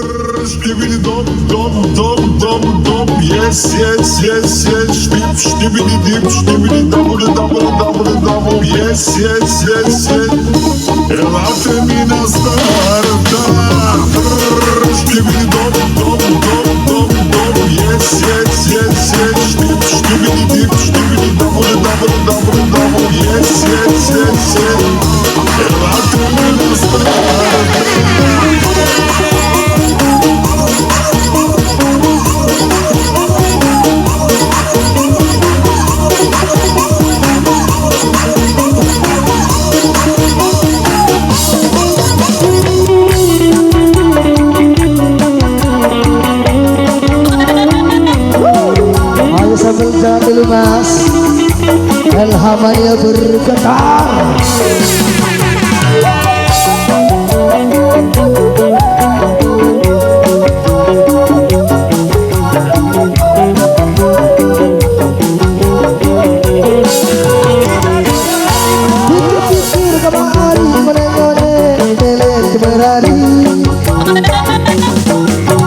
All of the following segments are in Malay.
Stibidi dom dom dom dom dom. Yes yes yes yes. Stibidi dip stibidi double double double double. Yes yes yes yes. Elate mi na starta. Stibidi dom dom dom dom dom. Yes yes yes yes. Stibidi dip stibidi double double double double. Yes yes yes yes. Elate mi na starta. Jangan dulu mas, ilhamannya bergetar. Pikir-pikir kemari menengok telet berani.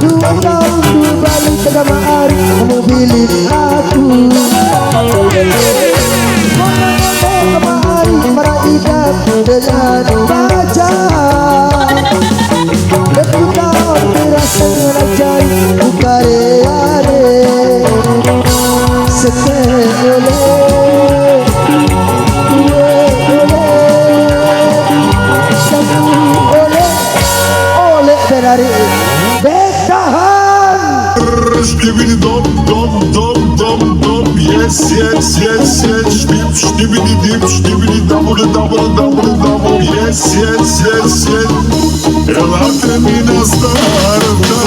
Dua tahun dua balik kemari kamu pilih aku. Kemari meraihkan dengan baca. Dan kita merasa ngerajai bukareane setelah dari betahan. Stibidi dom dom dom dom dom. Yes yes yes yes. Stibidi dip stibidi double double double double. Yes yes yes yes. Elate mi na starta.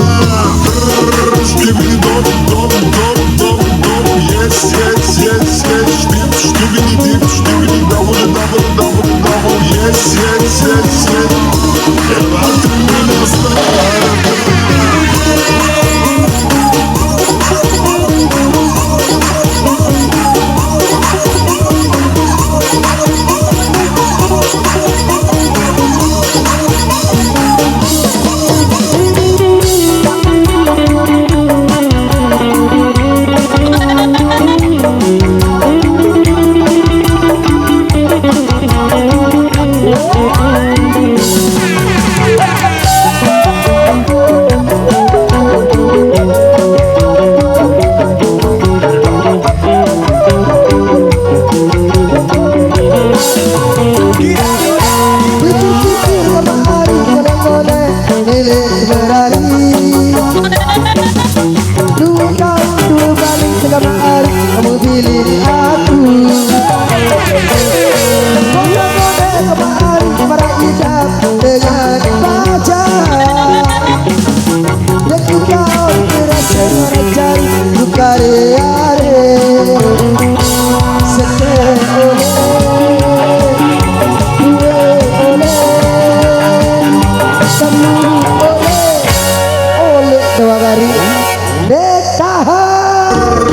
Stibidi dom dom dom dom dom. Yes yes yes yes. Stibidi dip stibidi double double double double. Yes yes yes yes. Elate mi na starta.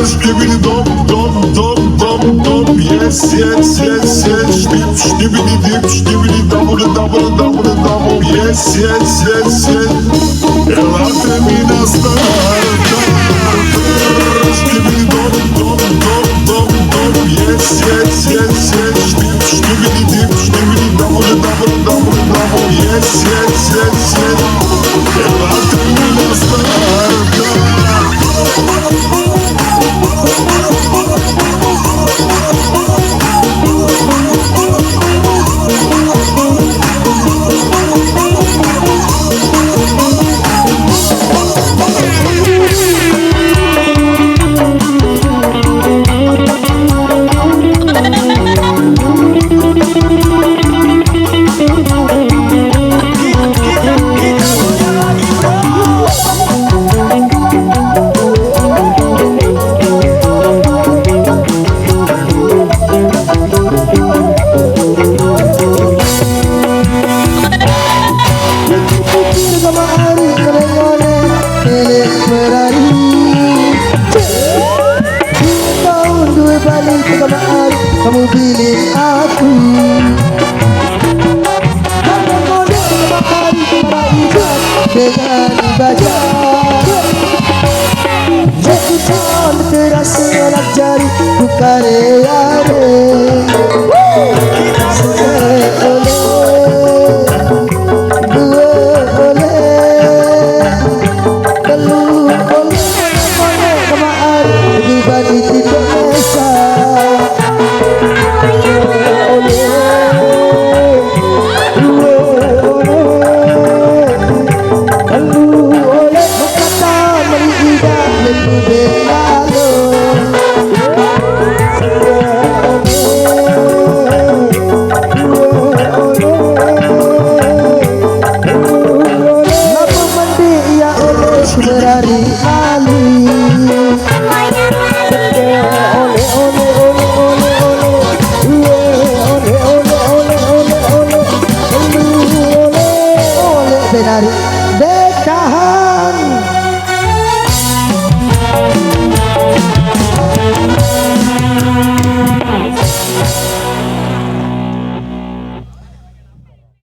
Stibidi dom dom dom dom dom. Yes yes yes yes. Stibidi dip stibidi double double double double. Yes yes yes yes. Elate mi na starta. Stibidi dom dom dom dom dom. Yes yes yes yes. Stibidi dip stibidi double double double double. Yes yes yes yes. Elate mi na starta. dari tukare yare Berari Ali Benari Deka